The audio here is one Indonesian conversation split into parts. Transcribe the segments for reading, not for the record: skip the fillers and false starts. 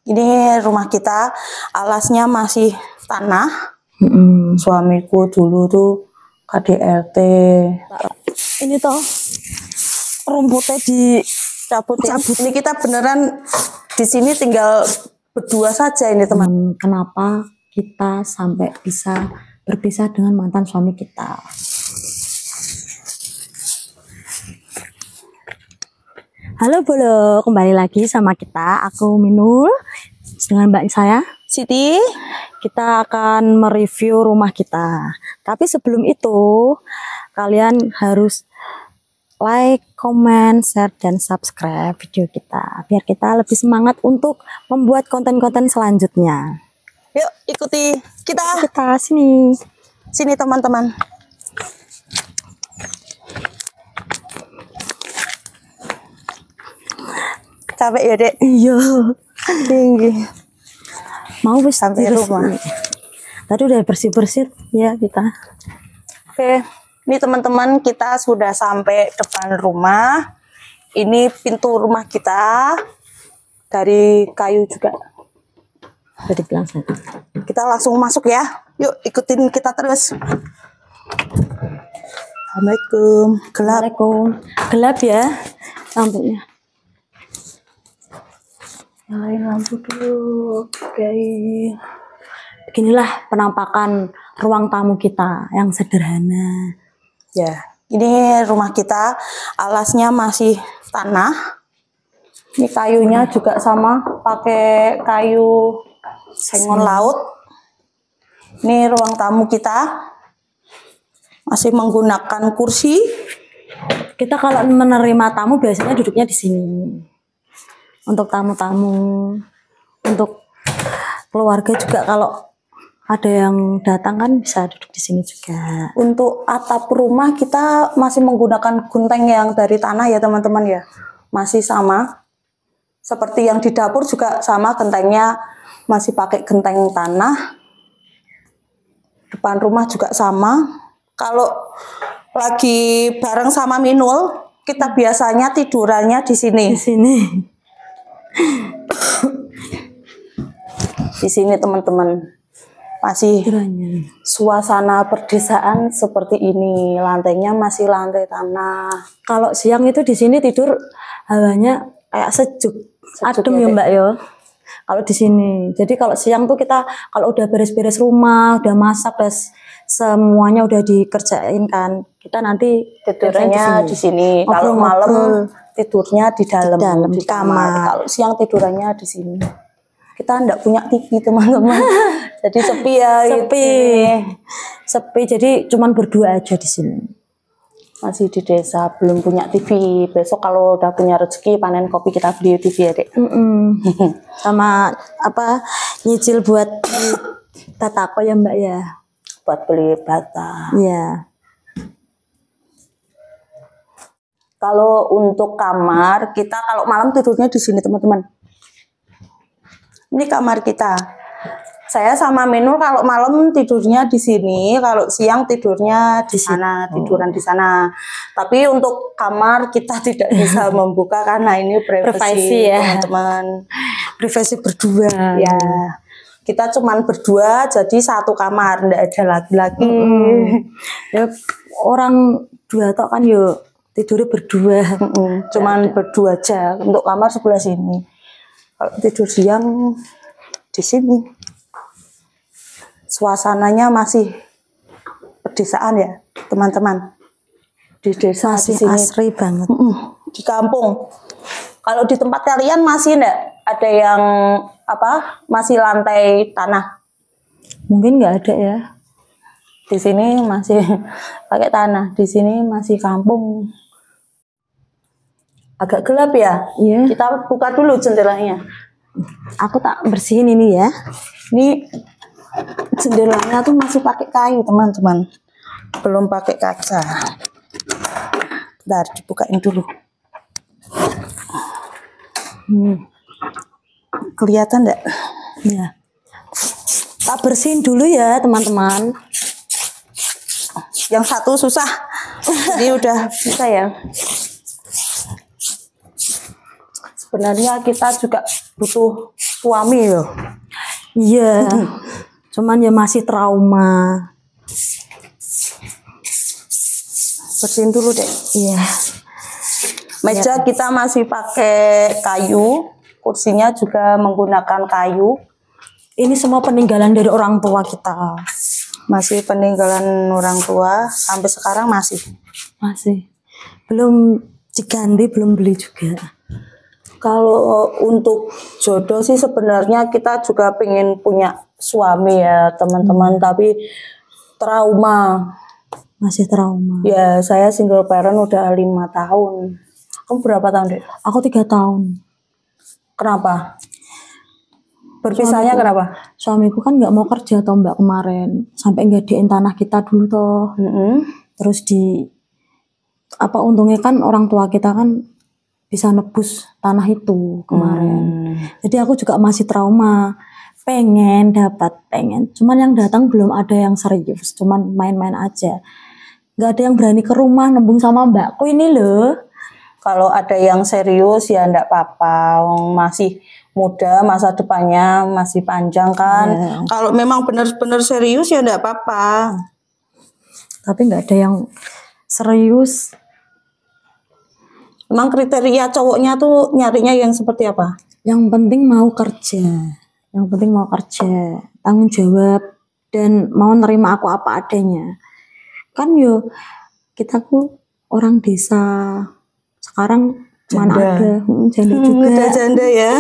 Ini rumah kita, alasnya masih tanah. Suamiku dulu tuh KDRT. Ini toh rumputnya dicabut. Ini kita beneran di sini tinggal berdua saja ini teman. Kenapa kita sampai bisa berpisah dengan mantan suami kita? Halo Bolo, kembali lagi sama kita. Aku Minul dengan mbak saya Siti. Kita akan mereview rumah kita. Tapi sebelum itu, kalian harus like, comment, share, dan subscribe video kita. Biar kita lebih semangat untuk membuat konten-konten selanjutnya. Yuk ikuti kita. Kita sini. Sini teman-teman. Capek ya dek? Iya. Tinggi. Mau wis sampai rumah. Tadi udah bersih-bersih ya kita. Oke, ini teman-teman kita sudah sampai depan rumah. Ini pintu rumah kita dari kayu juga. Tadi bilang saya. Kita langsung masuk ya. Yuk ikutin kita terus. Assalamualaikum. Gelap. Assalamualaikum. Gelap ya lampunya. Nyalain lampu dulu. Oke. Beginilah penampakan ruang tamu kita yang sederhana. Ya, ini rumah kita, alasnya masih tanah. Ini kayunya juga sama, pakai kayu sengon laut. Ini ruang tamu kita, masih menggunakan kursi. Kita kalau menerima tamu biasanya duduknya di sini. Untuk tamu-tamu, untuk keluarga juga kalau ada yang datang kan bisa duduk di sini juga. Untuk atap rumah kita masih menggunakan genteng yang dari tanah ya teman-teman ya. Masih sama. Seperti yang di dapur juga sama, gentengnya masih pakai genteng tanah. Depan rumah juga sama. Kalau lagi bareng sama Minul, kita biasanya tidurannya di sini. Di sini. Di sini teman-teman. Masih suasana perdesaan seperti ini. Lantainya masih lantai tanah. Kalau siang itu di sini tidur hawanya kayak sejuk adem ya Mbak yo. Kalau di sini. Jadi kalau siang tuh kita kalau udah beres-beres rumah, udah masak, semuanya udah dikerjain kan. Kita nanti tidurnya di sini. Kalau malam tidurnya di dalam di kamar. Kalau siang tidurannya di sini. Kita enggak punya TV teman-teman. Jadi sepi ya. Sepi. Jadi cuman berdua aja di sini. Masih di desa, belum punya TV. Besok kalau udah punya rezeki panen kopi kita beli TV ya dek. Sama apa nyicil buat batako ya Mbak ya. Buat beli bata. Iya. Kalau untuk kamar kita kalau malam tidurnya di sini teman-teman. Ini kamar kita. Saya sama Minul kalau malam tidurnya di sini, kalau siang tidurnya di sana, tiduran di sana. Tapi untuk kamar kita tidak bisa membuka karena ini privasi ya, teman-teman. Privasi berdua. Ya. Kita cuman berdua jadi satu kamar, enggak ada laki-laki. Ya, orang dua tok kan yuk tidurnya berdua. Cuman berdua aja untuk kamar sebelah sini. Kalau tidur siang di sini. Suasananya masih pedesaan ya, teman-teman. Di desa masih di sini asri banget. Di kampung. Kalau di tempat kalian masih enggak ada yang apa? Masih lantai tanah? Mungkin nggak ada ya. Di sini masih pakai tanah. Di sini masih kampung. Agak gelap ya? Iya. Kita buka dulu jendelanya. Aku tak bersihin ini ya. Ini jendelanya tuh masih pakai kayu teman-teman. Belum pakai kaca. Bentar, dibukain dulu. Kelihatan enggak? Ya. Tak bersihin dulu ya teman-teman. Yang satu susah. Jadi udah bisa ya. Sebenarnya kita juga butuh suami ya. Iya. Cuman ya masih trauma. Bersihin dulu deh. Iya. Meja kita masih pakai kayu, kursinya juga menggunakan kayu. Ini semua peninggalan dari orang tua kita. Masih peninggalan orang tua, sampai sekarang masih. Masih. Belum diganti, belum beli juga. Kalau untuk jodoh sih sebenarnya kita juga pengen punya suami ya teman-teman, tapi trauma. Masih trauma. Ya saya single parent udah 5 tahun. Kamu berapa tahun deh? Aku 3 tahun. Kenapa? Berpisahnya kenapa? Suamiku kan nggak mau kerja toh Mbak kemarin. Sampai nggadein tanah kita dulu toh. Terus untungnya kan orang tua kita kan bisa nebus tanah itu kemarin. Jadi aku juga masih trauma. Pengen. Cuman yang datang belum ada yang serius. Cuman main-main aja. Nggak ada yang berani ke rumah nembung sama mbakku ini loh. Kalau ada yang serius ya enggak apa-apa. Masih muda, masa depannya masih panjang kan. Kalau memang benar-benar serius ya enggak apa-apa. Tapi nggak ada yang serius. Emang kriteria cowoknya tuh nyarinya yang seperti apa? Yang penting mau kerja. Yang penting mau kerja, tanggung jawab, dan mau nerima aku apa adanya. Kan yo, kita tuh orang desa. Sekarang mana ada janda juga. Janda ya.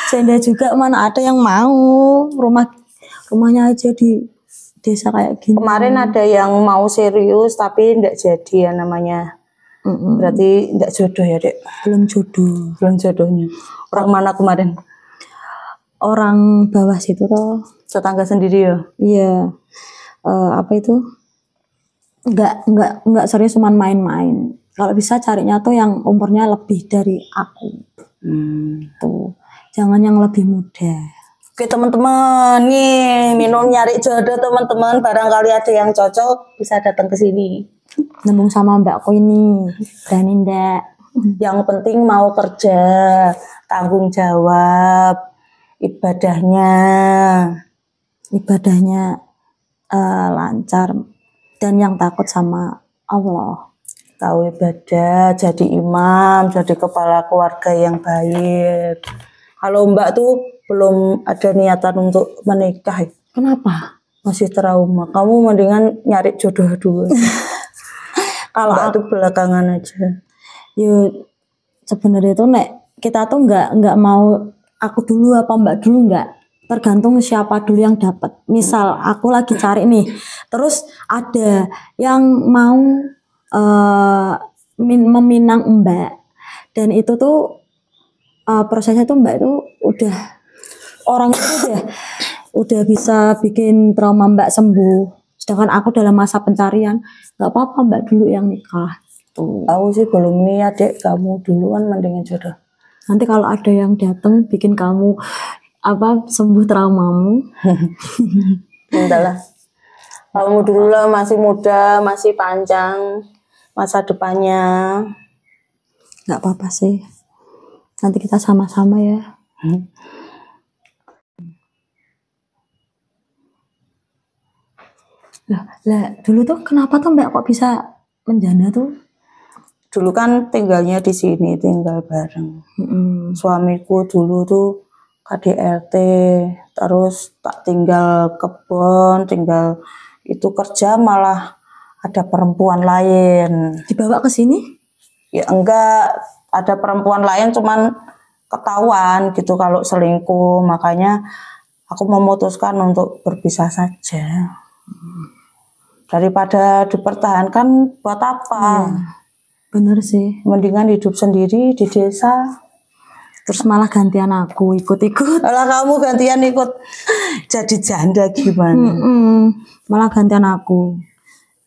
Janda juga mana ada yang mau rumahnya aja di desa kayak gini. Kemarin ada yang mau serius tapi enggak jadi ya namanya. Berarti enggak jodoh ya, Dek? Belum jodoh. Belum jodohnya. Orang mana kemarin? Orang bawah situ toh. Tetangga sendiri ya? Iya. Apa itu? Enggak serius, cuman main-main. Kalau bisa carinya tuh yang umurnya lebih dari aku. Tuh. Jangan yang lebih muda. Oke teman-teman, nih Minun nyari jodoh teman-teman. Barangkali ada yang cocok bisa datang ke sini. Nembung sama mbakku ini, berani ndak? Yang penting mau kerja, tanggung jawab, ibadahnya Lancar, dan yang takut sama Allah. Tahu ibadah, jadi imam, jadi kepala keluarga yang baik. Kalau Mbak tuh belum ada niatan untuk menikah. Kenapa? Masih trauma. Kamu mendingan nyari jodoh dulu. Kalau aku belakangan aja. Yuk, sebenarnya itu kita tuh nggak mau aku dulu apa Mbak dulu, nggak. Tergantung siapa dulu yang dapat. Misal aku lagi cari nih, terus ada yang mau meminang Mbak, dan itu tuh prosesnya tuh Mbak itu orang itu udah bisa bikin trauma Mbak sembuh. Sedangkan aku dalam masa pencarian, nggak apa-apa Mbak dulu yang nikah. Tuh. Aku sih belum niat, Dek. Kamu duluan mendingan jodoh. Nanti kalau ada yang datang bikin kamu sembuh traumamu. Entahlah. Kamu dulu lah, masih muda, masih panjang masa depannya. Nggak apa-apa sih. Nanti kita sama-sama ya. Lah, dulu tuh kenapa tuh Mbak kok bisa menjanda tuh? Dulu kan tinggalnya di sini, tinggal bareng. Suamiku dulu tuh KDRT, terus tak tinggal kebon, tinggal itu kerja malah ada perempuan lain. Dibawa ke sini? Ya enggak, ada perempuan lain cuman ketahuan gitu kalau selingkuh, makanya aku memutuskan untuk berpisah saja. Daripada dipertahankan buat apa? Bener sih. Mendingan hidup sendiri di desa. Terus malah gantian aku ikut-ikut. Malah kamu gantian ikut jadi janda gimana? Malah gantian aku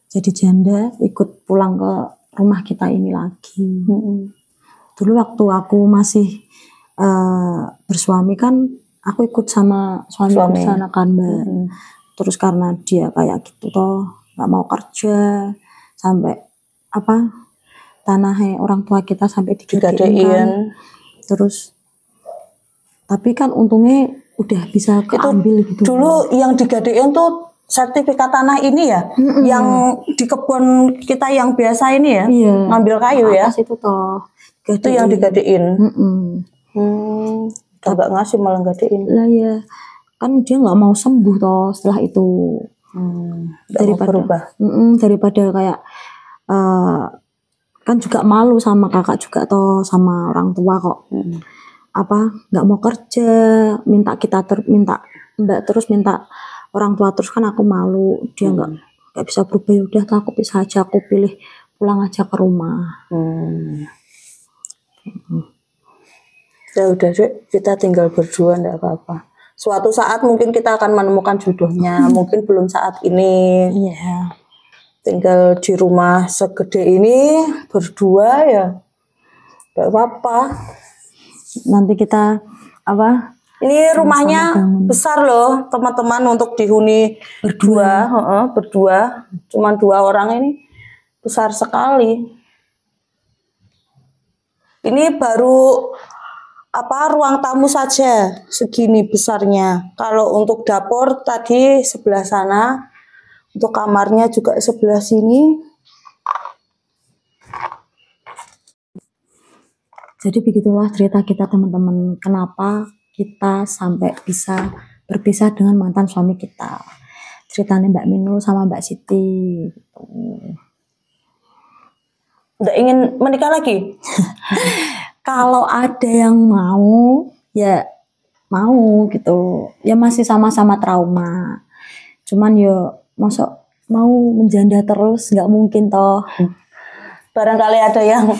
jadi janda, ikut pulang ke rumah kita ini lagi. Dulu waktu aku masih bersuami kan, aku ikut sama suami ke sana kan Mbak. Terus karena dia kayak gitu toh, nggak mau kerja, sampai tanahnya orang tua kita sampai digadein kan. Terus Tapi kan untungnya udah bisa keambil gitu. Dulu yang digadein tuh sertifikat tanah ini ya, yang di kebun kita yang biasa ini ya, Iya. ngambil kayu ya. Atas itu toh. Itu yang digadein. Tapi Nggak ngasih malah gadein. lah ya, kan dia nggak mau sembuh toh setelah itu. Daripada kayak kan juga malu sama kakak juga toh, sama orang tua kok. Nggak mau kerja, minta mbak terus minta orang tua terus, kan aku malu, dia nggak bisa berubah. Ya udah, aku bisa aja, aku pilih pulang aja ke rumah. Ya udah deh, kita tinggal berdua, nggak apa-apa. Suatu saat mungkin kita akan menemukan jodohnya, mungkin belum saat ini. Iya. Tinggal di rumah segede ini berdua ya, nggak apa-apa. Nanti kita Ini rumahnya besar loh teman-teman, untuk dihuni berdua, cuman 2 orang ini besar sekali. Ini baru ruang tamu saja segini besarnya. Kalau untuk dapur tadi sebelah sana, untuk kamarnya juga sebelah sini. Jadi begitulah cerita kita teman-teman, kenapa kita sampai bisa berpisah dengan mantan suami kita. Ceritanya Mbak Minul sama Mbak Siti. Udah ingin menikah lagi? Kalau ada yang mau, ya mau gitu. Ya masih sama-sama trauma. Cuman ya masuk mau menjanda terus, nggak mungkin toh. Barangkali ada yang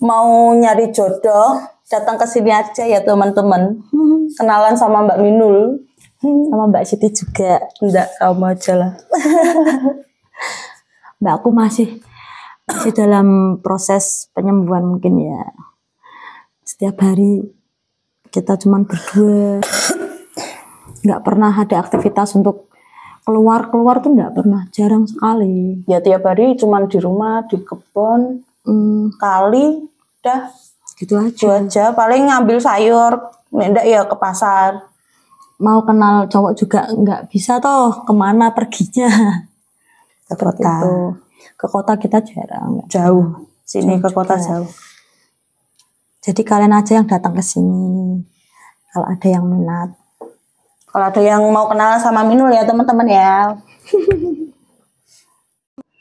mau nyari jodoh, datang ke sini aja ya teman-teman. Kenalan sama Mbak Minul, sama Mbak Siti juga. Enggak, kamu aja lah. Mbak aku masih dalam proses penyembuhan mungkin ya. Setiap hari kita cuman berdua, nggak pernah ada aktivitas untuk keluar tuh nggak pernah, jarang sekali. Ya tiap hari cuman di rumah, di kebun, kali, udah gitu aja. Paling ngambil sayur, enggak ya ke pasar. Mau kenal cowok juga nggak bisa toh, kemana perginya? Ke kota. Itu. Ke kota kita jarang. Jauh, sini ke kota jauh. Jadi kalian aja yang datang ke sini, kalau ada yang minat. Kalau ada yang mau kenalan sama Minul ya teman-teman ya.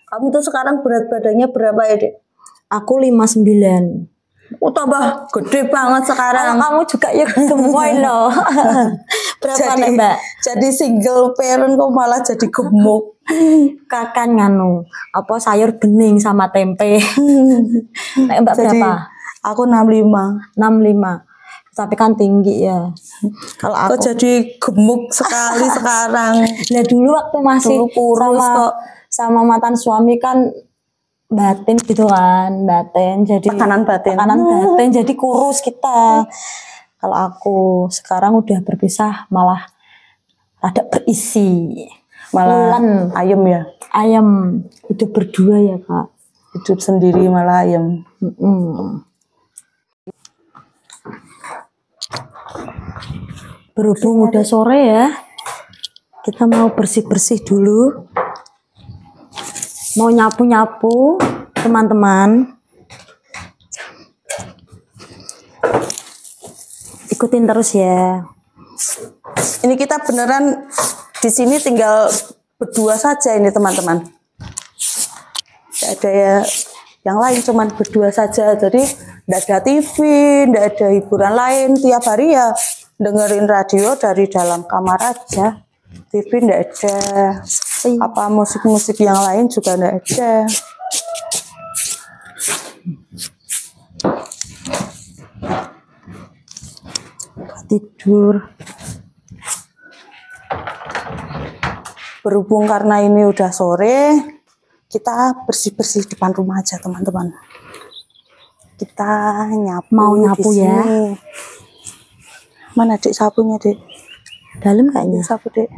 Kamu tuh sekarang berat badannya berapa ya, Dek? Aku 59. Tambah gede banget sekarang. Kamu juga ya gemoy loh. Berapa nih Mbak? Jadi single parent kok malah jadi gemuk. Kakan sayur bening sama tempe. Nek Mbak jadi, berapa? Aku 65. Tapi kan tinggi ya. Kalau aku jadi gemuk sekali sekarang. Nah dulu waktu masih kurus sama mantan suami kan batin gitu kan, jadi tekanan batin, jadi kurus kita. Kalau aku sekarang udah berpisah malah rada berisi, malah ayem ya. Ayem, hidup berdua ya Kak. Hidup sendiri malah ayem. Berhubung udah sore ya, kita mau bersih-bersih dulu. Mau nyapu-nyapu teman-teman. Ikutin terus ya. Ini kita beneran di sini tinggal berdua saja ini teman-teman. Tidak ada ya yang lain, cuman berdua saja. Jadi tidak ada TV, tidak ada hiburan lain. Tiap hari ya dengerin radio dari dalam kamar aja. TV tidak ada, musik-musik yang lain juga tidak ada. Tidur. Berhubung karena ini udah sore, kita bersih-bersih depan rumah aja teman-teman. Kita mau nyapu ya. Mana Dek sapunya Dek? Dalam kayaknya. Sapu Dek.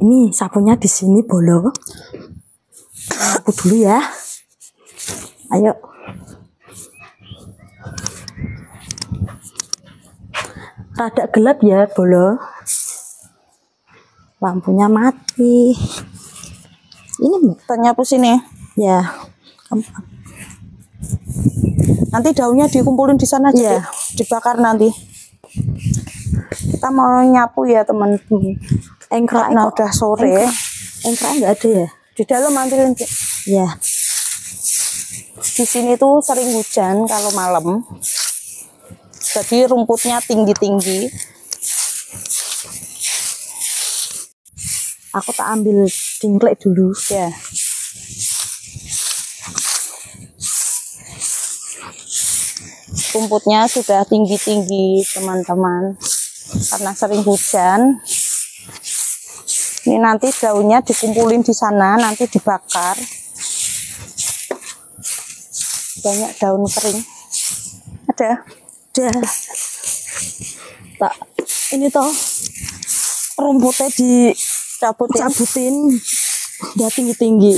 Ini sapunya di sini bolong. Sapu dulu ya. Ayo. Rada gelap ya, Bolo. Lampunya mati. Ini Ternyapus sini. ya. Nanti daunnya dikumpulin di sana aja, Iya. Dek. Dibakar nanti. Kita mau nyapu ya teman-teman. Engkraknya Karena udah sore. engkraknya nggak ada ya? Di dalam ambilin. Dek. Ya. Di sini tuh sering hujan kalau malam. Jadi rumputnya tinggi-tinggi. Aku tak ambil cingklek dulu. Ya. Rumputnya sudah tinggi-tinggi teman-teman. Karena sering hujan. Ini nanti daunnya dikumpulin di sana, nanti dibakar. Banyak daun kering. Ada? Udah. Tak ini toh rumputnya dicabutin udah tinggi-tinggi.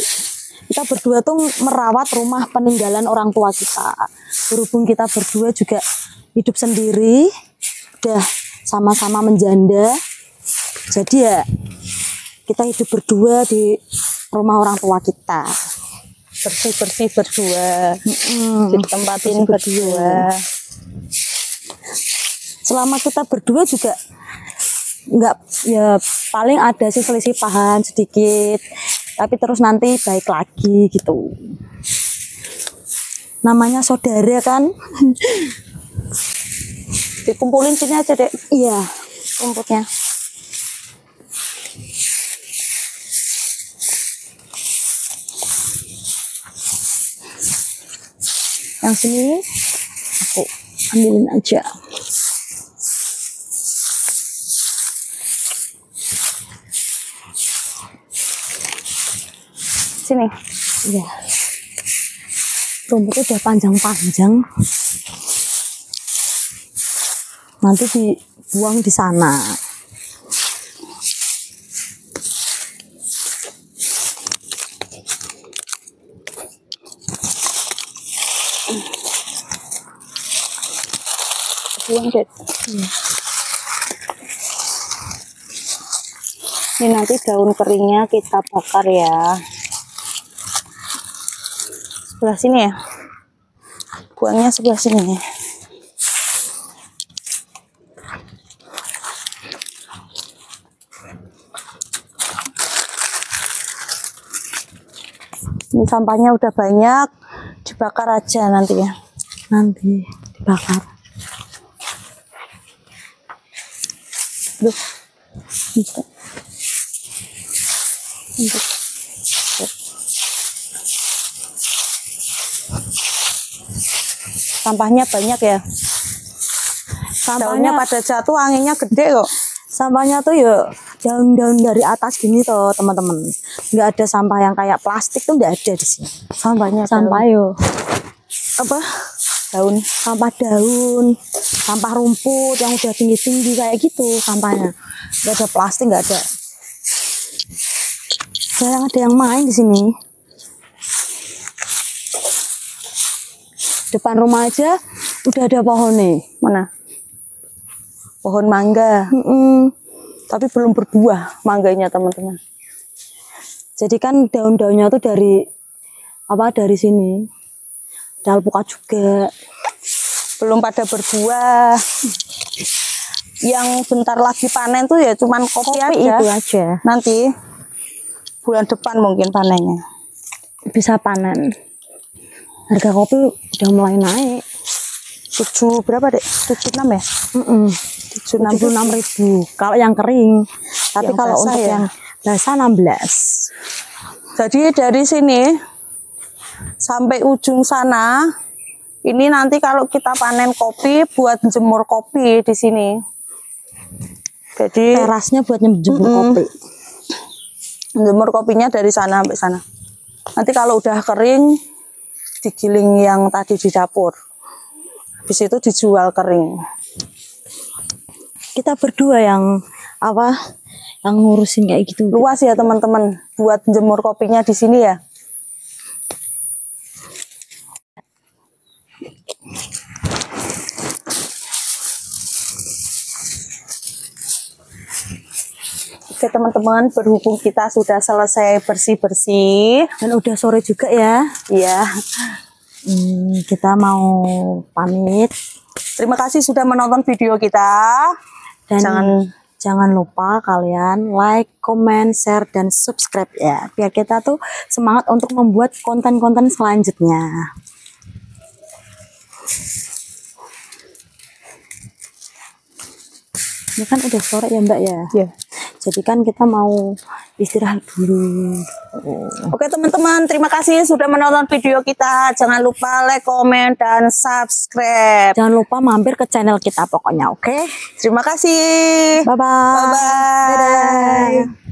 Kita berdua tuh merawat rumah peninggalan orang tua kita. Berhubung kita berdua juga hidup sendiri, udah sama-sama menjanda. Jadi ya kita hidup berdua di rumah orang tua kita. Bersih-bersih berdua. Ditempatin berdua. Selama kita berdua juga nggak, ya paling ada sih selisih paham sedikit, tapi terus nanti baik lagi gitu. Namanya saudara kan. Dikumpulin sini aja, Dek, Iya. rumputnya. Yang sini aku ambilin aja. Sini. Iya. Rumputnya udah panjang-panjang. Nanti dibuang di sana. Buang, Dek. Ini nanti daun keringnya kita bakar ya. Sebelah sini ya. Buangnya sebelah sini. Ini sampahnya udah banyak, dibakar aja nanti ya. Nanti dibakar. Duh. Gitu. Untuk. Sampahnya banyak ya. Daunnya pada jatuh, anginnya gede kok. Sampahnya tuh ya daun-daun dari atas gini toh teman-teman. Nggak ada sampah yang kayak plastik tuh, nggak ada di sini. Sampahnya Sampah yo apa? Daun. sampah daun, sampah rumput yang udah tinggi-tinggi kayak gitu sampahnya. Nggak ada plastik, nggak ada. Jarang ada yang main di sini. Depan rumah aja udah ada pohon nih. Mana? Pohon mangga. Tapi belum berbuah mangganya teman-teman. Jadi kan daun-daunnya tuh dari dari sini. Ada alpukat juga. Belum pada berbuah. Yang bentar lagi panen tuh ya cuman kopi aja. Itu aja. Nanti bulan depan mungkin panennya. Bisa panen. Harga kopi udah mulai naik. 7 berapa, Dek? 76 ya? 76.000 kalau yang kering. Tapi Yang kalau basah untuk ya? yang basah 16. Jadi dari sini sampai ujung sana, ini nanti kalau kita panen kopi buat jemur kopi di sini. Jadi Terasnya buat jemur kopi. jemur kopinya dari sana sampai sana. Nanti kalau udah kering, digiling yang tadi di dapur. Habis itu dijual kering. Kita berdua yang yang ngurusin kayak gitu. Luas ya teman-teman, buat jemur kopinya di sini ya. Oke teman-teman, berhubung kita sudah selesai bersih-bersih dan udah sore juga ya. Iya. Kita mau pamit. Terima kasih sudah menonton video kita. Dan jangan lupa kalian like, comment, share, dan subscribe ya. Biar kita tuh semangat untuk membuat konten-konten selanjutnya. Ini kan udah sore ya Mbak ya. Iya. Jadi kan kita mau istirahat dulu. Oke teman-teman, terima kasih sudah menonton video kita. Jangan lupa like, comment, dan subscribe. Jangan lupa mampir ke channel kita pokoknya, oke? Terima kasih. Bye-bye. Bye-bye. Dadah.